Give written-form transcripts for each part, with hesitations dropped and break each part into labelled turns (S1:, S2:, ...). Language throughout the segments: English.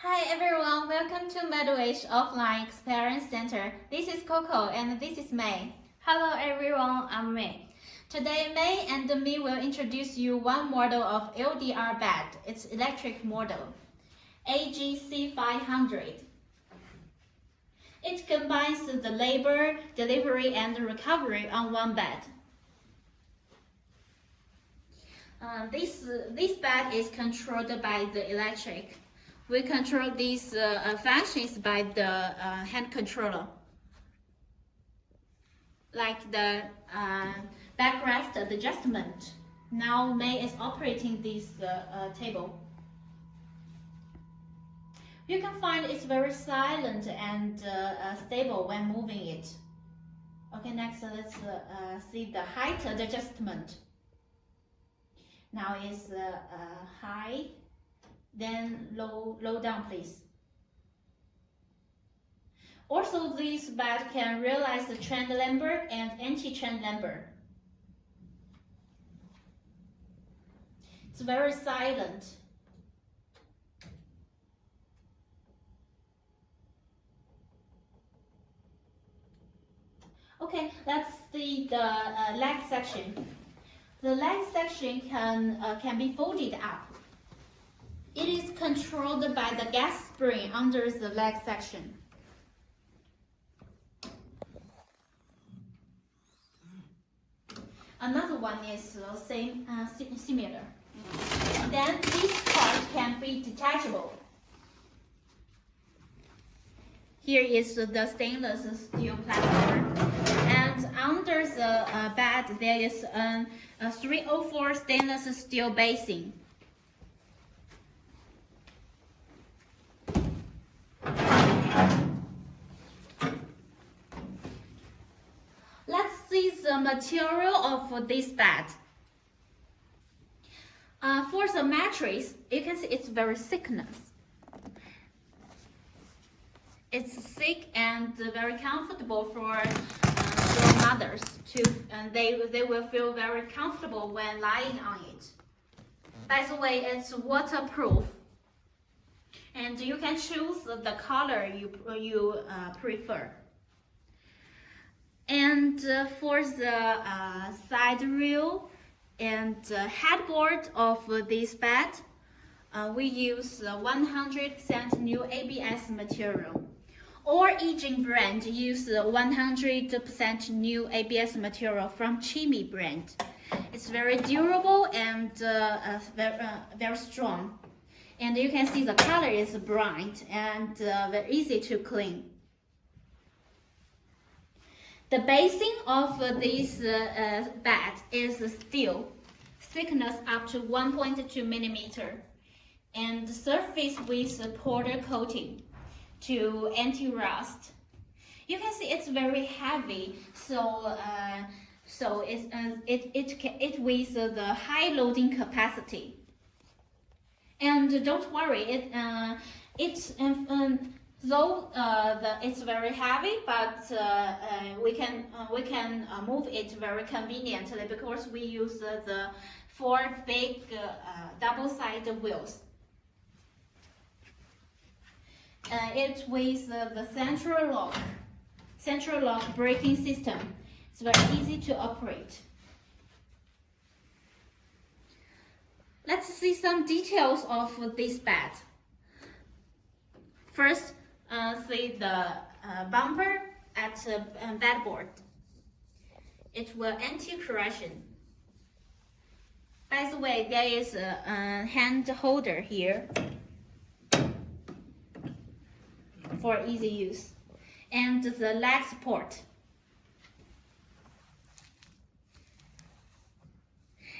S1: Hi everyone, welcome to Middle Age Offline Experience Center. This is Coco and this is May.
S2: Hello everyone, I'm May.
S1: Today May and me will introduce you one model of LDR bed. It's electric model, AGC500. It combines the labor, delivery and recovery on one bed. This bed is controlled by the electric. We control these functions by the hand controller, like the backrest adjustment. Now May is operating this table. You can find it's very silent and stable when moving it. Okay, next let's see the height adjustment. Now is high. Then low down, please. Also, this bed can realize the trend lamber and anti-trend lamber. It's very silent. Okay, let's see the leg section. The leg section can be folded up. It is controlled by the gas spring under the leg section. Another one is similar. Then this part can be detachable. Here is the stainless steel platform, and under the bed there is a 304 stainless steel basin. The material of this bed. For the mattress, you can see it's very thickness. It's thick and very comfortable for mothers too, and they will feel very comfortable when lying on it. By the way, it's waterproof, and you can choose the color you prefer. And for the side rail and headboard of this bed, we use 100% new ABS material. Or Yijing brand use 100% new ABS material from Chimi brand. It's very durable and very strong. And you can see the color is bright and very easy to clean. The basing of this bed is steel, thickness up to 1.2 millimeter, and surface with powder coating to anti-rust. You can see it's very heavy, so it with the high loading capacity. And don't worry, though it's very heavy, but we can move it very conveniently because we use the 4 big double-sided wheels. It with the central lock braking system. It's very easy to operate. Let's see some details of this bed. First, see the bumper at the bedboard. It will anti-corrosion. By the way, there is a hand holder here for easy use, and the leg support.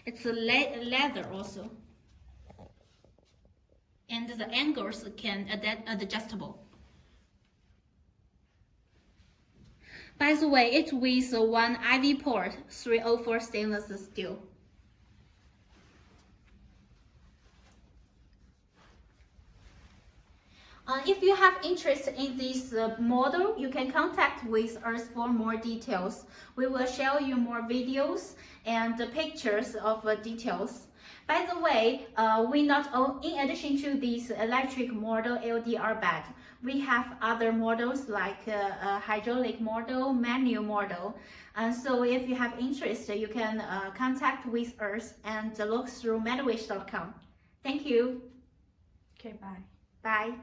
S1: It's a leather also, and the angles can adjustable. By the way, it's with one IV port 304 stainless steel. If you have interest in this model, you can contact with us for more details. We will show you more videos and pictures of details. By the way, we not in addition to this electric model LDR bed, we have other models like a hydraulic model, manual model. And so if you have interest, you can contact with us and look through medwish.com. Thank you.
S2: Okay, bye.
S1: Bye.